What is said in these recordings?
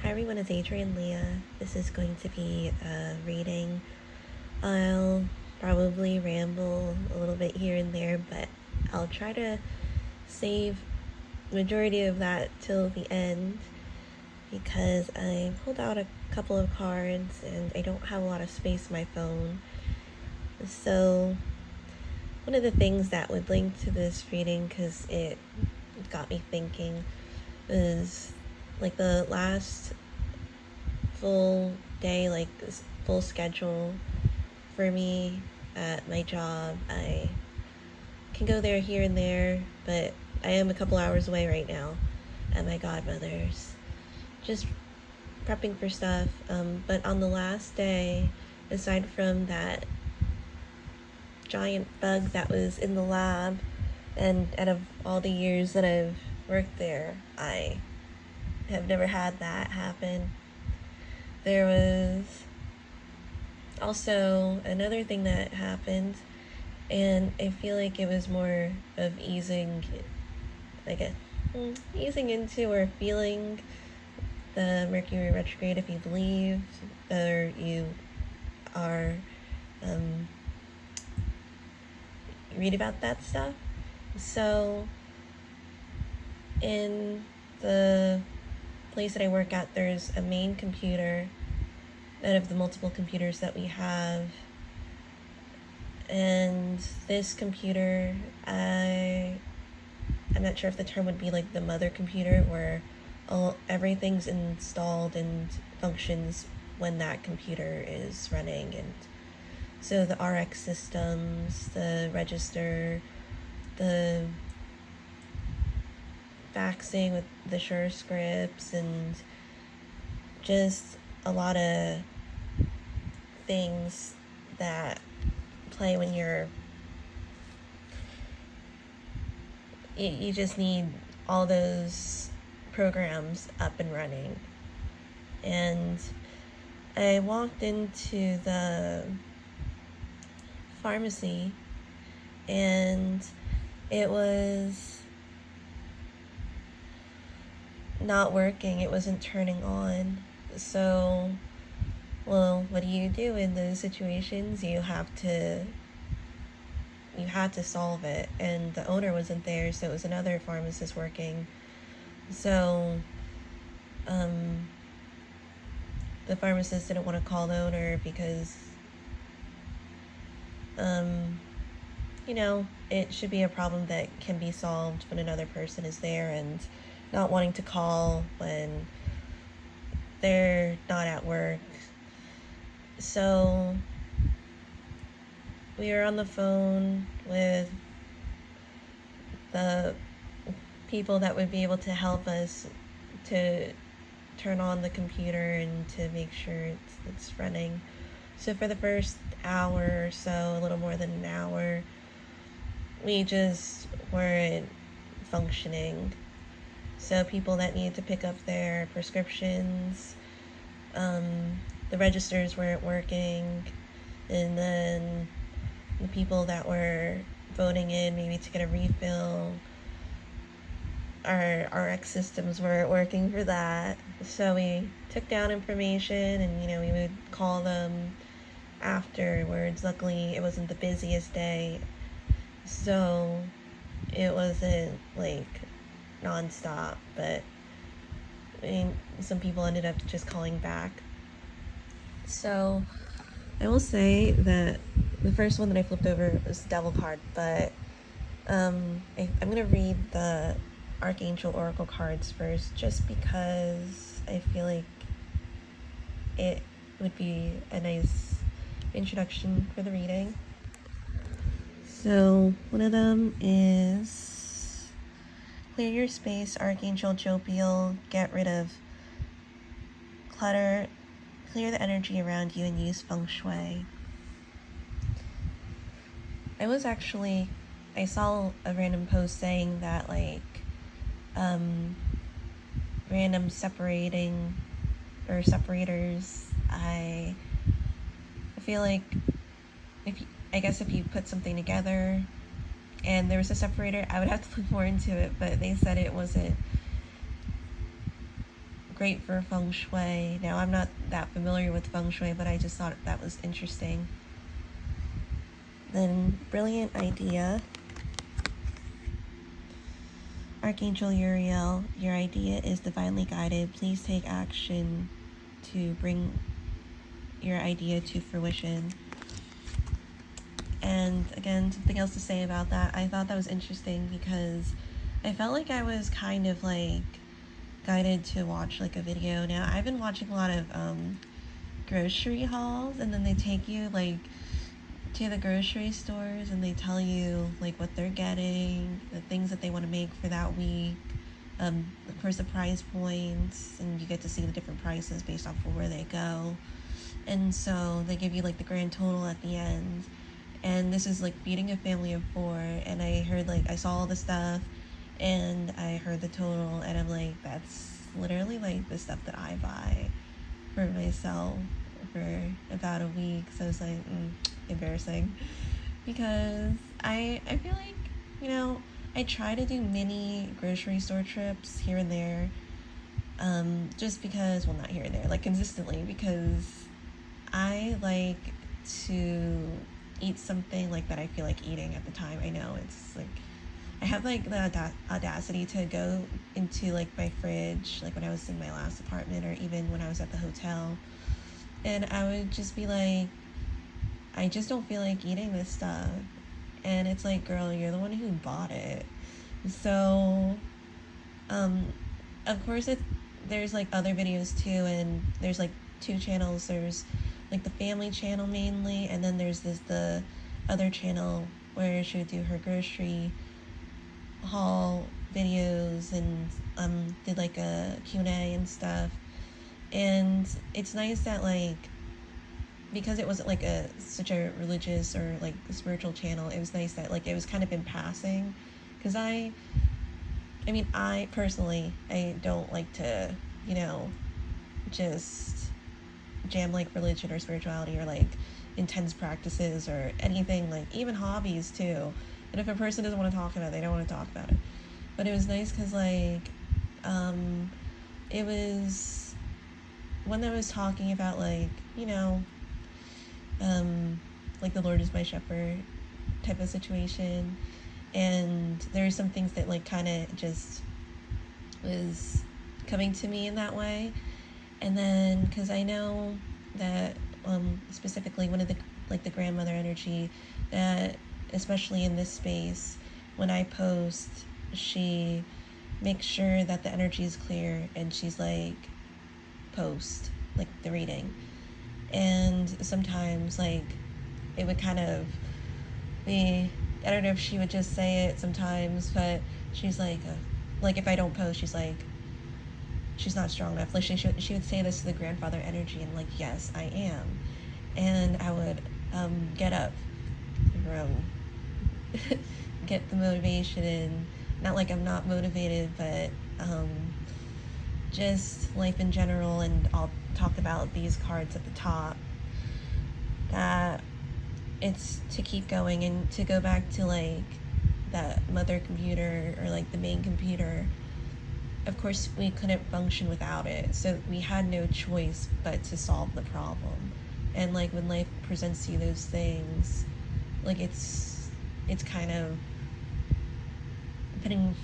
Hi everyone, it's Adrian Leah. This is going to be a reading. I'll probably ramble a little bit here and there, but I'll try to save the majority of that till the end because I pulled out a couple of cards and I don't have a lot of space on my phone. So one of the things that would link to this reading, because it got me thinking, is like the last full day, like this full schedule for me at my job. I can go there here and there, but I am a couple hours away right now at my godmother's, just prepping for stuff. But on the last day, aside from that giant bug that was in the lab, and out of all the years that I've worked there, I have never had that happen. There was also another thing that happened, and I feel like it was more of easing into or feeling the Mercury retrograde, if you believe or you are read about that stuff. So in the place that I work at, there's a main computer out of the multiple computers that we have. And this computer, I'm not sure if the term would be like the mother computer, where everything's installed and functions when that computer is running. And so the RX systems, the register, the faxing with the Sure scripts, and just a lot of things that play when you just need all those programs up and running. And I walked into the pharmacy and it was not working. It wasn't turning on. So, well, what do you do in those situations? You had to solve it, and the owner wasn't there, so it was another pharmacist working. So the pharmacist didn't want to call the owner because it should be a problem that can be solved when another person is there, and not wanting to call when they're not at work. So we were on the phone with the people that would be able to help us to turn on the computer and to make sure it's running. So for the first hour or so, a little more than an hour, we just weren't functioning. So people that needed to pick up their prescriptions, the registers weren't working, and then the people that were voting in maybe to get a refill, our RX systems weren't working for that. So we took down information and we would call them afterwards. Luckily it wasn't the busiest day, so it wasn't like non-stop, but some people ended up just calling back. So I will say that the first one that I flipped over was the Devil card, but I'm going to read the Archangel Oracle cards first, just because I feel like it would be a nice introduction for the reading. So one of them is clear your space, Archangel Jopiel. Get rid of clutter, clear the energy around you, and use feng shui. I saw a random post saying that random separating or separators. I feel like if you put something together and there was a separator, I would have to look more into it, but they said it wasn't great for feng shui. Now, I'm not that familiar with feng shui, but I just thought that was interesting. Then, brilliant idea. Archangel Uriel, your idea is divinely guided. Please take action to bring your idea to fruition. And again, something else to say about that. I thought that was interesting because I felt like I was kind of like guided to watch like a video. Now, I've been watching a lot of grocery hauls, and then they take you like to the grocery stores and they tell you like what they're getting, the things that they want to make for that week, of course the price points, and you get to see the different prices based off of where they go. And so they give you like the grand total at the end. And this is like feeding a family of 4, and I heard like I saw all the stuff and I heard the total, and I'm like, that's literally like the stuff that I buy for myself for about a week. So it's like embarrassing, because I feel like, you know, I try to do mini grocery store trips here and there, just because, well, not here and there, like consistently, because I like to eat something like that I feel like eating at the time. I know it's like I have like the audacity to go into like my fridge, like when I was in my last apartment or even when I was at the hotel, and I would just be like, I just don't feel like eating this stuff. And it's like, girl, you're the one who bought it. So of course there's like other videos too, and there's like 2 channels. There's like the family channel mainly, and then there's the other channel where she would do her grocery haul videos and did like a Q&A and stuff. And it's nice that like, because it wasn't like such a religious or like spiritual channel, it was nice that like it was kind of in passing, because I mean, I personally, I don't like to, you know, just jam like religion or spirituality or like intense practices or anything, like even hobbies too. And if a person doesn't want to talk about it, they don't want to talk about it. But it was nice because like it was one that was talking about like, you know, like the Lord is my shepherd type of situation. And there are some things that like kind of just was coming to me in that way. And then because I know that specifically one of the like the grandmother energy, that especially in this space, when I post, she makes sure that the energy is clear, and she's like, post like the reading. And sometimes like it would kind of be, I don't know if she would just say it sometimes, but she's like if I don't post, she's like, she's not strong enough. Like she would say this to the grandfather energy, and like, yes, I am. And I would get up from get the motivation in. Not like I'm not motivated, but just life in general. And I'll talk about these cards at the top, that it's to keep going and to go back to like that mother computer or like the main computer. Of course, we couldn't function without it, so we had no choice but to solve the problem. And like when life presents you those things, like it's kind of putting,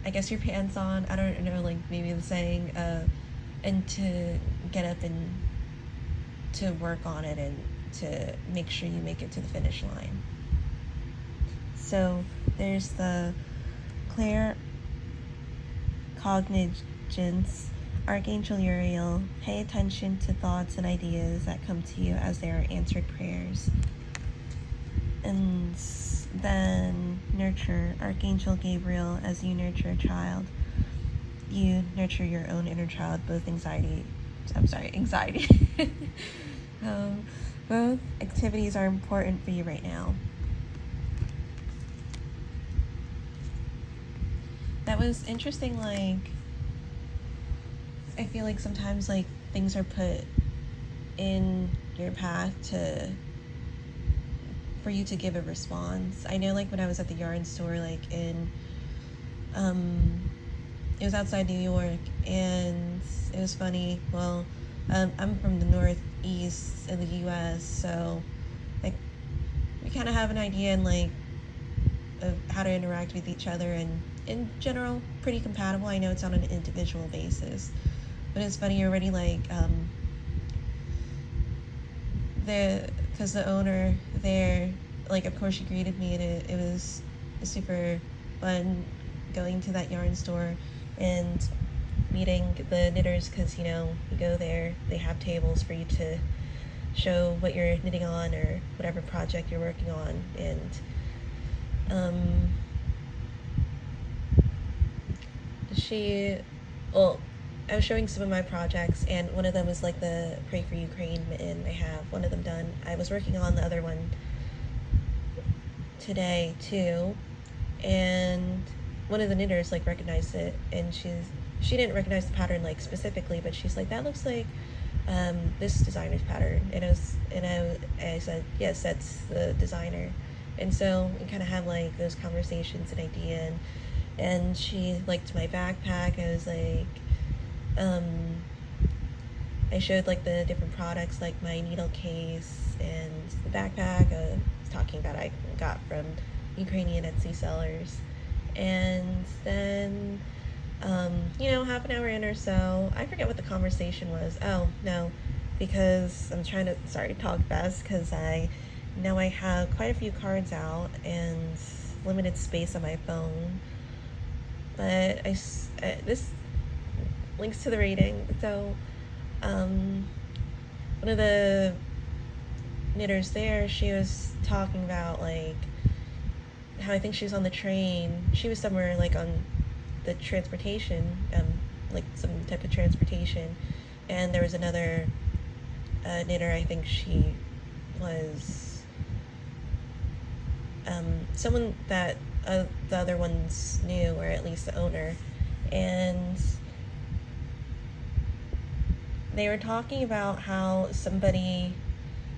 I guess, your pants on. I don't know, like maybe the saying, and to get up and to work on it and to make sure you make it to the finish line. So there's the clear cognizance, Archangel Uriel. Pay attention to thoughts and ideas that come to you as they are answered prayers. And then nurture, Archangel Gabriel. As you nurture a child, you nurture your own inner child. Both anxiety. Both activities are important for you right now. That was interesting. Like, I feel like sometimes like things are put in your path for you to give a response. I know like when I was at the yarn store, like in it was outside New York, and it was funny. Well, I'm from the Northeast in the U.S., so like we kind of have an idea and like of how to interact with each other, and in general, pretty compatible. I know it's on an individual basis, but it's funny already. Like because the owner there, like of course she greeted me, and it was super fun going to that yarn store and meeting the knitters, because you know you go there, they have tables for you to show what you're knitting on or whatever project you're working on. And she well I was showing some of my projects, and one of them was like the Pray for Ukraine mitten. I have one of them done. I was working on the other one today too, and one of the knitters like recognized it, and she didn't recognize the pattern like specifically, but she's like, that looks like this designer's pattern. I said, yes, that's the designer. And so we kind of have like those conversations and idea, and she liked my backpack. I was like, I showed like the different products, like my needle case and the backpack. I was talking about I got from Ukrainian Etsy sellers. And then half an hour in or so, I forget what the conversation was. Oh no, because I'm trying to talk fast, because I know I have quite a few cards out and limited space on my phone. But this links to the reading. So one of the knitters there, she was talking about like how I think she was on the train. She was somewhere like on the transportation, like some type of transportation, and there was another knitter. I think she was someone that the other ones knew, or at least the owner, and they were talking about how somebody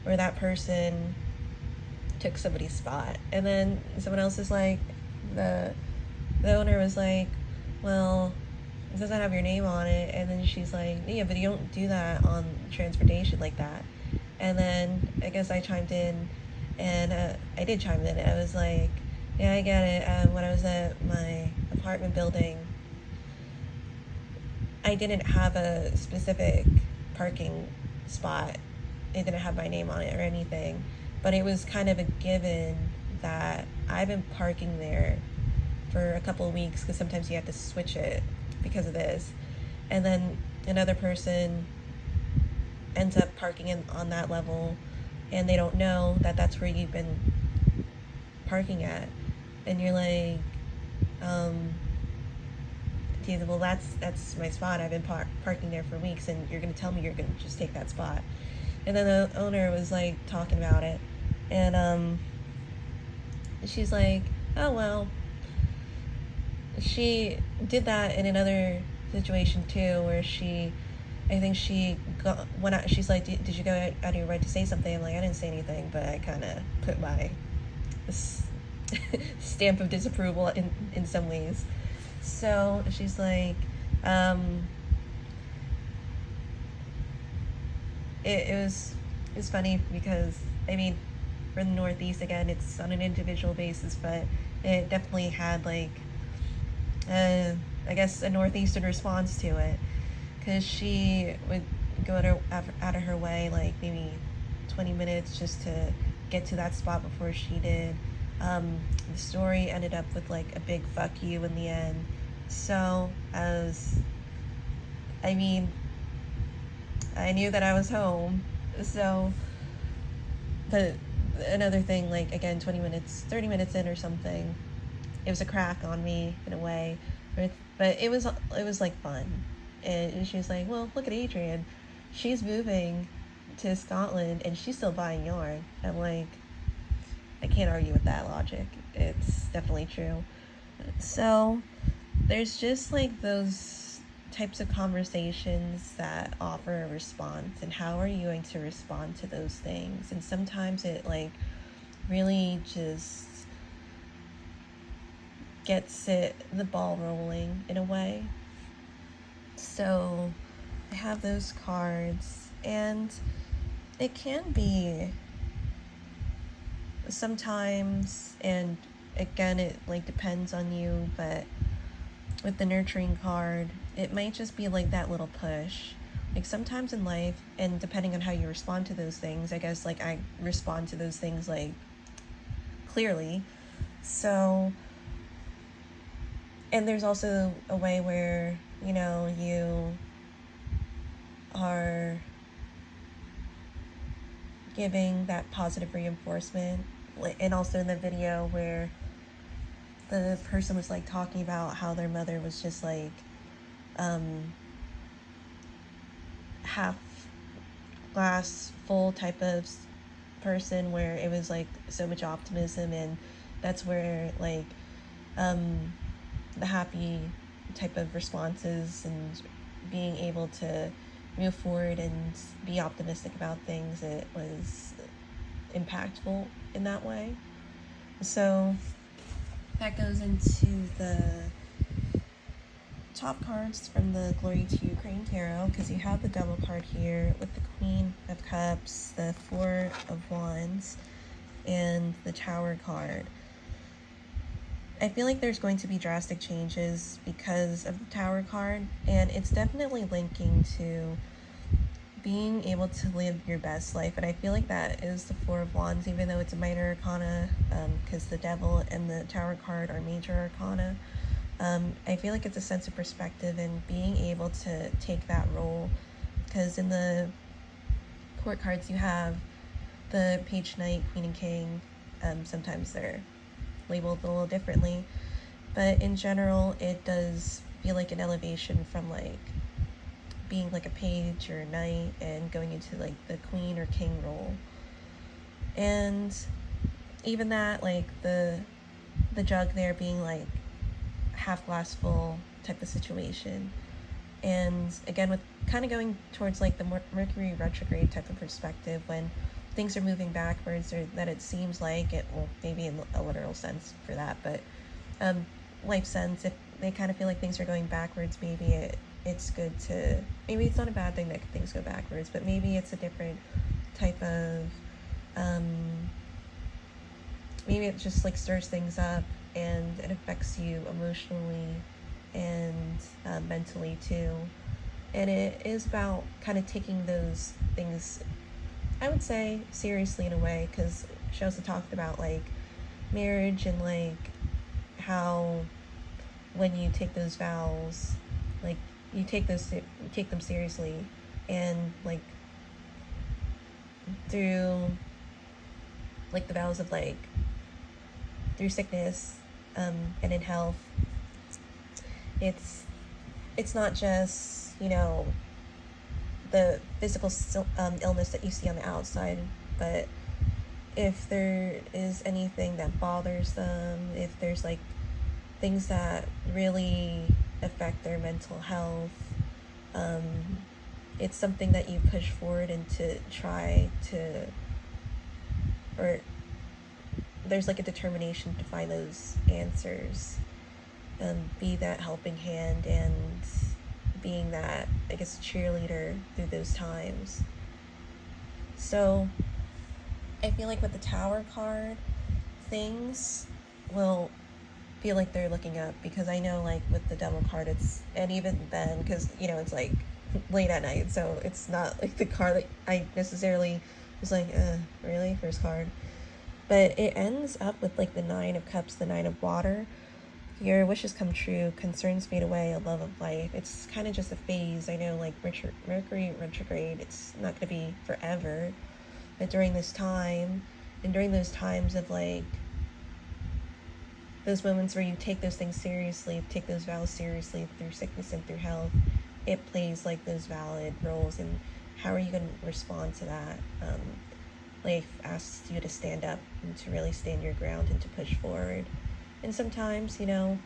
or that person took somebody's spot, and then someone else is like, the owner was like, well, it doesn't have your name on it. And then she's like, yeah, but you don't do that on transportation like that. And then I guess I chimed in, and I did chime in. I was like, yeah, I get it. When I was at my apartment building, I didn't have a specific parking spot. It didn't have my name on it or anything, but it was kind of a given that I've been parking there for a couple of weeks, because sometimes you have to switch it because of this. And then another person ends up parking on that level, and they don't know that that's where you've been parking at. And you're like, well, that's my spot. I've been parking there for weeks, and you're going to tell me you're going to just take that spot. And then the owner was like talking about it, and she's like, oh well, she did that in another situation too, where I think she went out. She's like, did you go out of your way to say something? I'm like, I didn't say anything, but I kind of put my stamp of disapproval in some ways. So she's like, it was funny, because I mean, for the Northeast, again, it's on an individual basis, but it definitely had like I guess a Northeastern response to it, because she would go out of her way, like maybe 20 minutes just to get to that spot before she did. The story ended up with like a big fuck you in the end. So I knew that I was home. So, but another thing, like again, 20 minutes, 30 minutes in or something, it was a crack on me in a way, but it was like fun. And she was like, well, look at Adrienne, she's moving to Scotland and she's still buying yarn. I'm like, I can't argue with that logic. It's definitely true. So there's just like those types of conversations that offer a response, and how are you going to respond to those things? And sometimes it like really just gets the ball rolling in a way. So I have those cards, and it can be sometimes, and again, it like depends on you, but with the nurturing card, it might just be like that little push. Like sometimes in life, and depending on how you respond to those things, I guess like I respond to those things like clearly. So, and there's also a way where, you know, you are giving that positive reinforcement. And also in the video where the person was like talking about how their mother was just like half glass full type of person, where it was like so much optimism, and that's where like the happy type of responses and being able to move forward and be optimistic about things, it was impactful in that way. So that goes into the top cards from the Glory to Ukraine Tarot, because you have the Devil card here with the Queen of Cups, the Four of Wands, and the Tower card. I feel like there's going to be drastic changes because of the Tower card, and it's definitely linking to being able to live your best life. And I feel like that is the Four of Wands, even though it's a minor arcana, because the Devil and the Tower card are major arcana. I feel like it's a sense of perspective and being able to take that role, because in the court cards you have the Page, Knight, Queen, and King. Sometimes they're labeled a little differently, but in general it does feel like an elevation from like being like a page or a knight and going into like the queen or king role. And even that, like the jug there being like half glass full type of situation. And again, with kind of going towards like the Mercury retrograde type of perspective, when things are moving backwards, or that it seems like it, well, maybe in a literal sense for that, but life sense, if they kind of feel like things are going backwards, maybe it's good to, maybe it's not a bad thing that things go backwards, but maybe it's a different type of, maybe it just like stirs things up and it affects you emotionally and mentally too. And it is about kind of taking those things, I would say, seriously in a way, because she also talked about like marriage and like how when you take those vows, like you take them seriously, and like through like the vows of like through sickness and in health, it's not just, you know, the physical illness that you see on the outside, but if there is anything that bothers them, if there's like things that really affect their mental health, it's something that you push forward and to try to, or there's like a determination to find those answers, be that helping hand and being that, I guess, cheerleader through those times. So I feel like with the Tower card, things will feel like they're looking up, because I know like with the Devil card, it's, and even then, because, you know, it's like late at night, so it's not like the card that I necessarily was like, really, first card. But it ends up with like the Nine of Cups, the Nine of Water. Your wishes come true, concerns fade away, a love of life. It's kind of just a phase. I know like Mercury retrograde, it's not going to be forever, but during this time, and during those times of like those moments where you take those things seriously, take those vows seriously through sickness and through health, it plays like those valid roles. And how are you going to respond to that? Life asks you to stand up and to really stand your ground and to push forward. And sometimes, you know,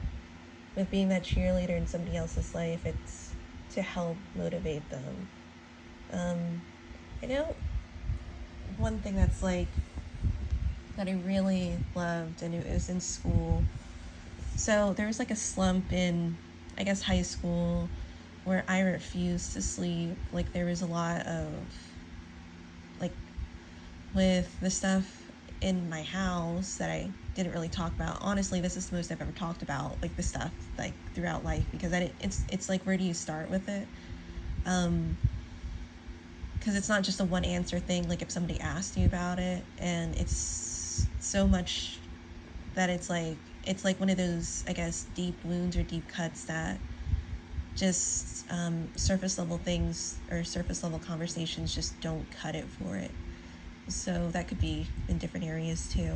with being that cheerleader in somebody else's life, it's to help motivate them. I know one thing that's like, that I really loved, and it was in school. So there was like a slump in, I guess, high school, where I refused to sleep. Like, there was a lot of, like, with the stuff in my house that I didn't really talk about. Honestly, this is the most I've ever talked about, like, the stuff, like, throughout life, because it's like, where do you start with it? Because it's not just a one answer thing, like, if somebody asked you about it, and it's so much that it's like one of those, I guess, deep wounds or deep cuts that just surface level things or surface level conversations just don't cut it for it. So that could be in different areas too.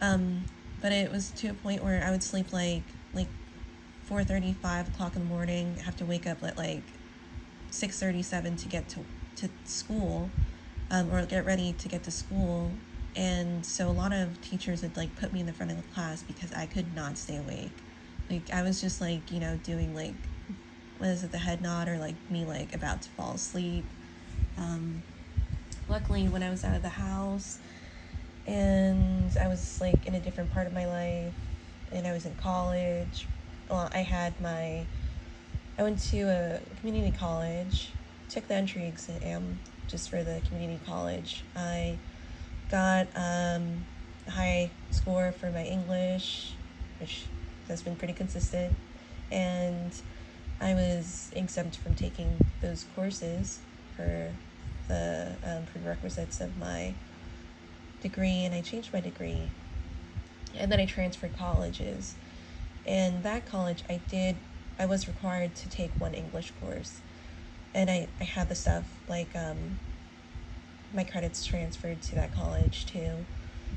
But it was to a point where I would sleep like 4:30, 5 o'clock in the morning, have to wake up at like 6:37 to get to school, or get ready to get to school. And so a lot of teachers would like put me in the front of the class because I could not stay awake. Like, I was just like, doing like, what is it, the head nod, or like me like about to fall asleep. Luckily, when I was out of the house and I was like in a different part of my life and I was in college, well, I went to a community college, took the entry exam just for the community college. I got a high score for my English, which has been pretty consistent, and I was exempt from taking those courses for the prerequisites of my degree, and I changed my degree, and then I transferred colleges. And that college, I was required to take one English course, and I had the stuff like my credits transferred to that college too.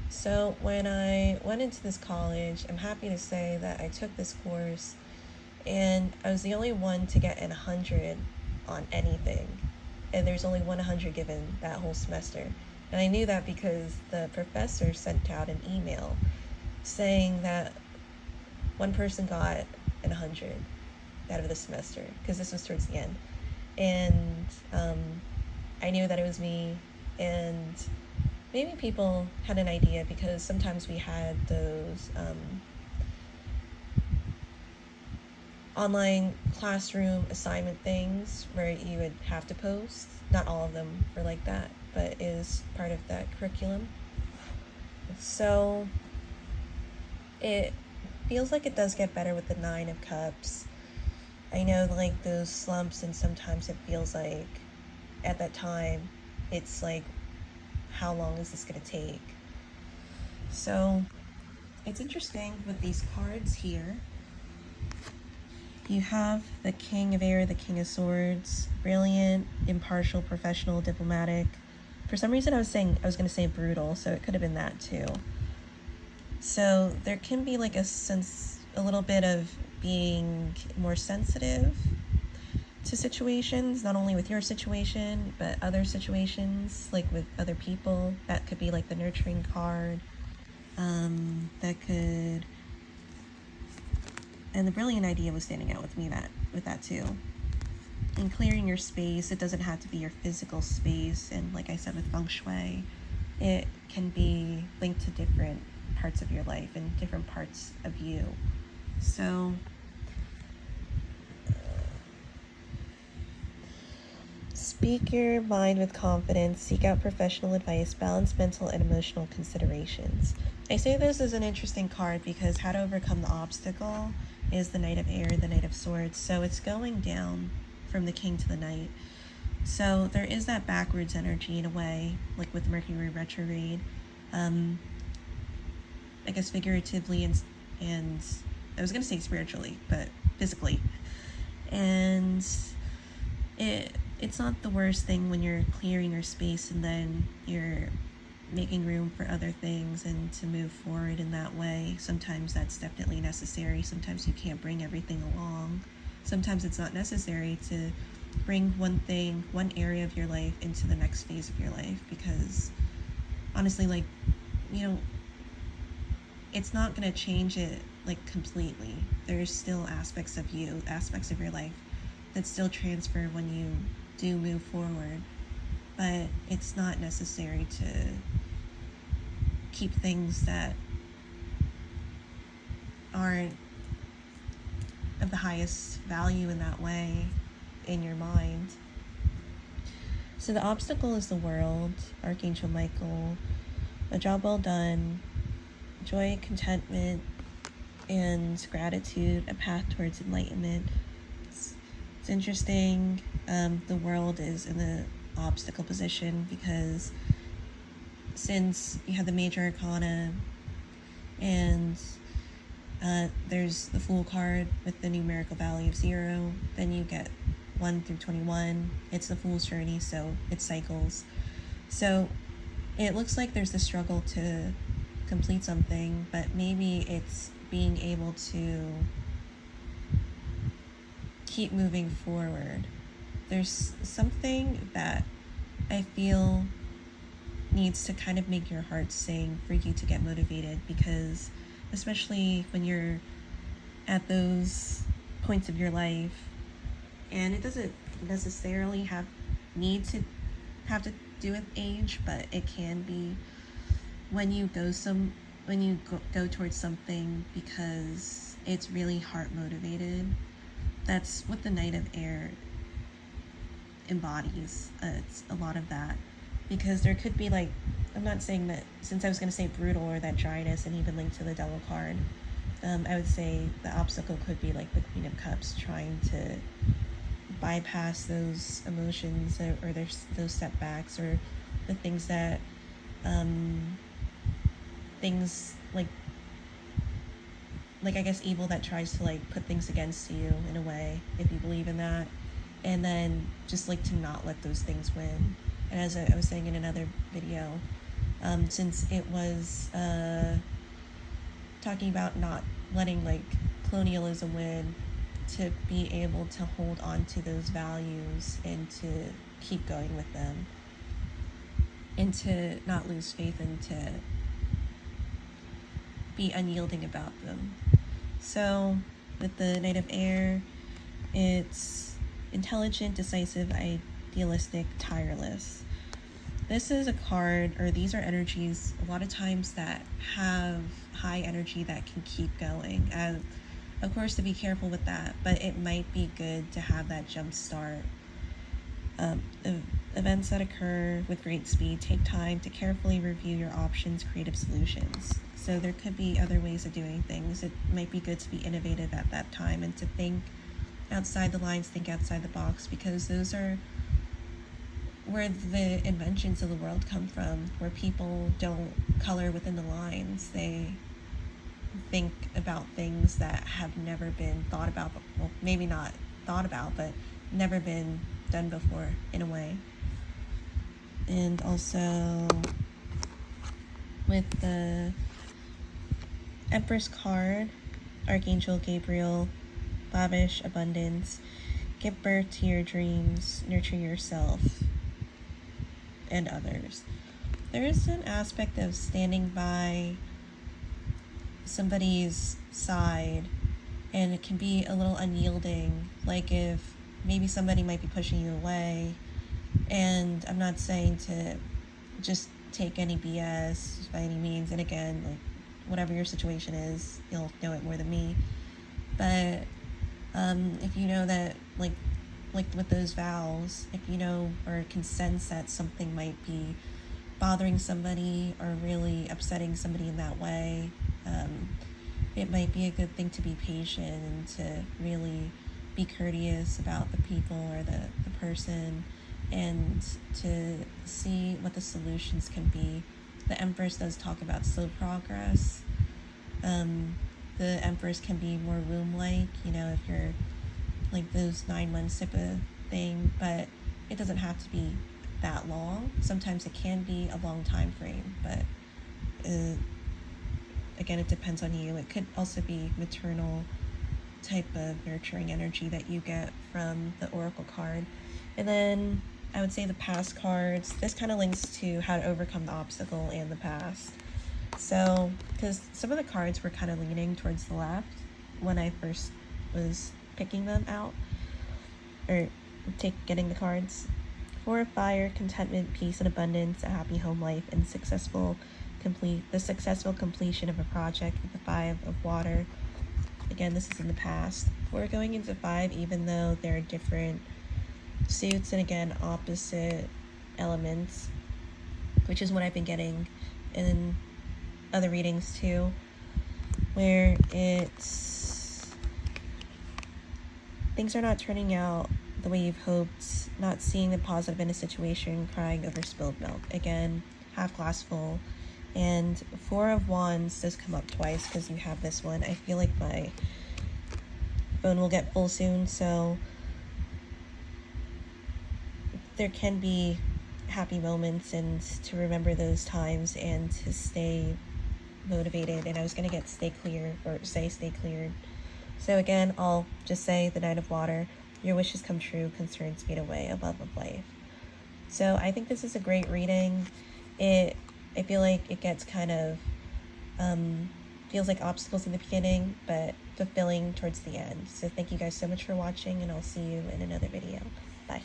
So when I went into this college, I'm happy to say that I took this course, and I was the only one to get an 100 on anything, and there's only 100 given that whole semester. And I knew that because the professor sent out an email saying that one person got an 100 out of the semester, because this was towards the end. And I knew that it was me, and maybe people had an idea because sometimes we had those online classroom assignment things where you would have to post. Not all of them were like that, but is part of that curriculum. So it feels like it does get better with the 9 of Cups. I know, like, those slumps, and sometimes it feels like at that time it's like, how long is this going to take? So it's interesting with these cards here. You have the King of Air, the King of Swords, brilliant, impartial, professional, diplomatic. For some reason I was going to say brutal, so it could have been that too. So there can be like a little bit of being more sensitive to situations, not only with your situation, but other situations, like with other people. That could be like the nurturing card. That could... And the brilliant idea was standing out with me with that too. And clearing your space, it doesn't have to be your physical space. And like I said with feng shui, it can be linked to different parts of your life and different parts of you. So speak your mind with confidence, seek out professional advice, balance mental and emotional considerations. I say this is an interesting card because how to overcome the obstacle is the Knight of Air, the Knight of Swords. So it's going down from the King to the Knight. So there is that backwards energy in a way, like with Mercury retrograde. I guess figuratively and I was going to say spiritually, but physically. And it's not the worst thing when you're clearing your space and then you're making room for other things and to move forward in that way. Sometimes that's definitely necessary. Sometimes you can't bring everything along. Sometimes it's not necessary to bring one area of your life into the next phase of your life, because honestly, like, it's not going to change it like completely. There's still aspects of you, aspects of your life that still transfer when you do move forward, but it's not necessary to keep things that aren't of the highest value in that way in your mind. So the obstacle is the world, Archangel Michael, a job well done, joy, contentment, and gratitude, a path towards enlightenment. It's interesting. The world is in the obstacle position because since you have the major arcana and there's the Fool card with the numerical value of 0, then you get 1 through 21. It's the Fool's journey, so it cycles. So it looks like there's the struggle to complete something, but maybe it's being able to keep moving forward. There's something that I feel needs to kind of make your heart sing for you to get motivated, because especially when you're at those points of your life, and it doesn't necessarily have to do with age, but it can be when you go towards something because it's really heart motivated. That's what the Knight of Air embodies. It's a lot of that, because there could be, like, I'm not saying that, since I was going to say brutal or that dryness and even linked to the Devil card, I would say the obstacle could be like the Queen of Cups, trying to bypass those emotions or those setbacks or the things that things like I guess evil that tries to like put things against you in a way, if you believe in that, and then just like to not let those things win. And as I was saying in another video, since it was talking about not letting like colonialism win, to be able to hold on to those values and to keep going with them and to not lose faith and to be unyielding about them. So with the Knight of Air, it's intelligent, decisive, idealistic, tireless. This is a card, or these are energies a lot of times that have high energy that can keep going. Of course, to be careful with that, but it might be good to have that jump start. Events that occur with great speed take time to carefully review your options, creative solutions. So there could be other ways of doing things. It might be good to be innovative at that time and to think outside the lines, think outside the box, because those are where the inventions of the world come from, where people don't color within the lines. They think about things that have never been thought about, well, maybe not thought about, but never been done before in a way. And also with the Empress card, Archangel Gabriel, lavish abundance, give birth to your dreams, nurture yourself and others. There is an aspect of standing by somebody's side, and it can be a little unyielding, like if maybe somebody might be pushing you away, and I'm not saying to just take any BS by any means, and again, like, whatever your situation is, you'll know it more than me, but if you know that, like with those vows, if you know or can sense that something might be bothering somebody or really upsetting somebody in that way, it might be a good thing to be patient and to really be courteous about the people or the person, and to see what the solutions can be. The Empress does talk about slow progress. The Empress can be more womb-like, if you're like those 9 months type of thing, but it doesn't have to be that long. Sometimes it can be a long time frame, but again, it depends on you. It could also be maternal type of nurturing energy that you get from the Oracle card. And then I would say the past cards, this kind of links to how to overcome the obstacle and the past. So, because some of the cards were kind of leaning towards the left when I first was picking them out, or getting the cards. 4 of Fire, contentment, peace, and abundance, a happy home life, and the successful completion of a project. With the 5 of Water, again, this is in the past. 4 going into 5, even though they're different suits and again opposite elements, which is what I've been getting in other readings too, where it's things are not turning out the way you've hoped, not seeing the positive in a situation, crying over spilled milk. Again, half glass full. And 4 of Wands does come up twice because you have this one. I feel like my phone will get full soon, so there can be happy moments and to remember those times and to stay motivated. And I was going to get stay clear or say stay cleared. So again, I'll just say the Knight of Water. Your wishes come true, concerns fade away, a love of life. So I think this is a great reading. I feel like it gets kind of, feels like obstacles in the beginning, but fulfilling towards the end. So thank you guys so much for watching, and I'll see you in another video. Bye.